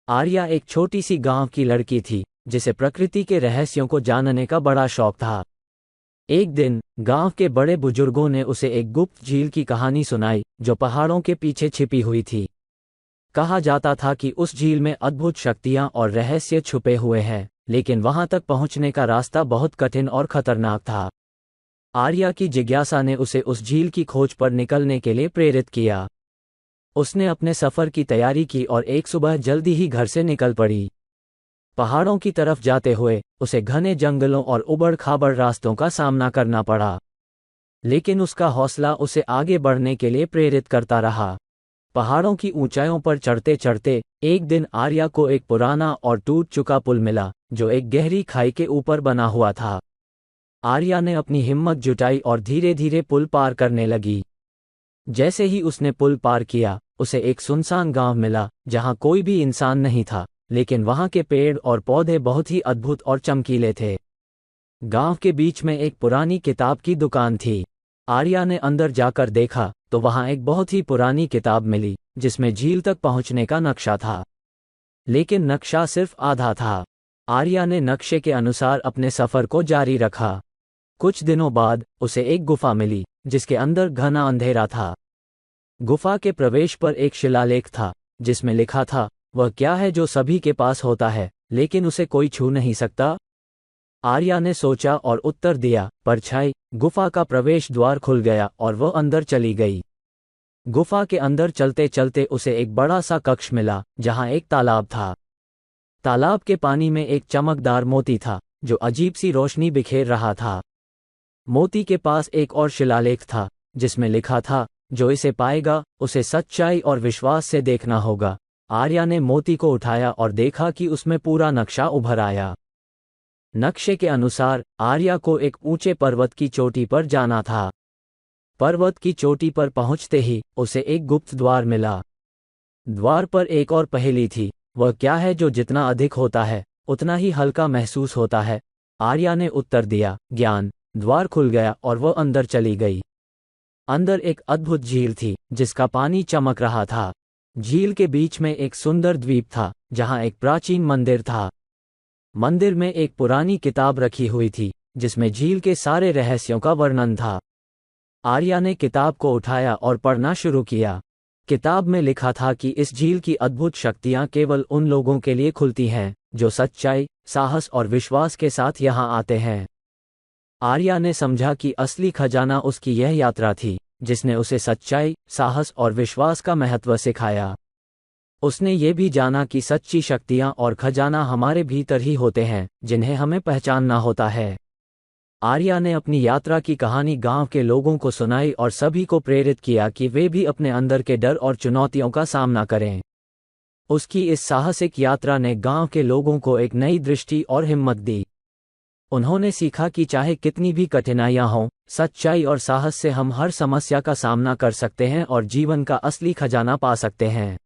आर्या एक छोटी सी गांव की लड़की थी जिसे प्रकृति के रहस्यों को जानने का बड़ा शौक था। एक दिन गांव के बड़े बुजुर्गों ने उसे एक गुप्त झील की कहानी सुनाई जो पहाड़ों के पीछे छिपी हुई थी। कहा जाता था कि उस झील में अद्भुत शक्तियां और रहस्य छुपे हुए हैं, लेकिन वहां तक पहुंचने का रास्ता बहुत कठिन और खतरनाक था। आर्या की जिज्ञासा ने उसे उस झील की खोज पर निकलने के लिए प्रेरित किया। उसने अपने सफर की तैयारी की और एक सुबह जल्दी ही घर से निकल पड़ी। पहाड़ों की तरफ जाते हुए उसे घने जंगलों और उबड़-खाबड़ रास्तों का सामना करना पड़ा, लेकिन उसका हौसला उसे आगे बढ़ने के लिए प्रेरित करता रहा। पहाड़ों की ऊंचाइयों पर चढ़ते चढ़ते एक दिन आर्या को एक पुराना और टूट चुका पुल मिला जो एक गहरी खाई के ऊपर बना हुआ था। आर्या ने अपनी हिम्मत जुटाई और धीरे धीरे पुल पार करने लगी। जैसे ही उसने पुल पार किया, उसे एक सुनसान गांव मिला जहां कोई भी इंसान नहीं था, लेकिन वहां के पेड़ और पौधे बहुत ही अद्भुत और चमकीले थे। गांव के बीच में एक पुरानी किताब की दुकान थी। आर्या ने अंदर जाकर देखा तो वहां एक बहुत ही पुरानी किताब मिली जिसमें झील तक पहुंचने का नक्शा था, लेकिन नक्शा सिर्फ आधा था। आर्या ने नक्शे के अनुसार अपने सफर को जारी रखा। कुछ दिनों बाद उसे एक गुफा मिली जिसके अंदर घना अंधेरा था। गुफा के प्रवेश पर एक शिलालेख था जिसमें लिखा था, वह क्या है जो सभी के पास होता है लेकिन उसे कोई छू नहीं सकता। आर्या ने सोचा और उत्तर दिया, परछाई। गुफा का प्रवेश द्वार खुल गया और वह अंदर चली गई। गुफा के अंदर चलते चलते उसे एक बड़ा सा कक्ष मिला जहां एक तालाब था। तालाब के पानी में एक चमकदार मोती था जो अजीब सी रोशनी बिखेर रहा था। मोती के पास एक और शिलालेख था जिसमें लिखा था, जो इसे पाएगा उसे सच्चाई और विश्वास से देखना होगा। आर्या ने मोती को उठाया और देखा कि उसमें पूरा नक्शा उभर आया। नक्शे के अनुसार आर्या को एक ऊंचे पर्वत की चोटी पर जाना था। पर्वत की चोटी पर पहुंचते ही उसे एक गुप्त द्वार मिला। द्वार पर एक और पहेली थी, वह क्या है जो जितना अधिक होता है उतना ही हल्का महसूस होता है। आर्या ने उत्तर दिया, ज्ञान। द्वार खुल गया और वह अंदर चली गई। अंदर एक अद्भुत झील थी जिसका पानी चमक रहा था। झील के बीच में एक सुंदर द्वीप था जहां एक प्राचीन मंदिर था। मंदिर में एक पुरानी किताब रखी हुई थी जिसमें झील के सारे रहस्यों का वर्णन था। आर्या ने किताब को उठाया और पढ़ना शुरू किया। किताब में लिखा था कि इस झील की अद्भुत शक्तियां केवल उन लोगों के लिए खुलती हैं जो सच्चाई, साहस और विश्वास के साथ यहां आते हैं। आर्या ने समझा कि असली खजाना उसकी यह यात्रा थी जिसने उसे सच्चाई, साहस और विश्वास का महत्व सिखाया। उसने ये भी जाना कि सच्ची शक्तियां और खजाना हमारे भीतर ही होते हैं जिन्हें हमें पहचानना होता है। आर्या ने अपनी यात्रा की कहानी गांव के लोगों को सुनाई और सभी को प्रेरित किया कि वे भी अपने अंदर के डर और चुनौतियों का सामना करें। उसकी इस साहसिक यात्रा ने गांव के लोगों को एक नई दृष्टि और हिम्मत दी। उन्होंने सीखा कि चाहे कितनी भी कठिनाइयां हों, सच्चाई और साहस से हम हर समस्या का सामना कर सकते हैं और जीवन का असली खजाना पा सकते हैं।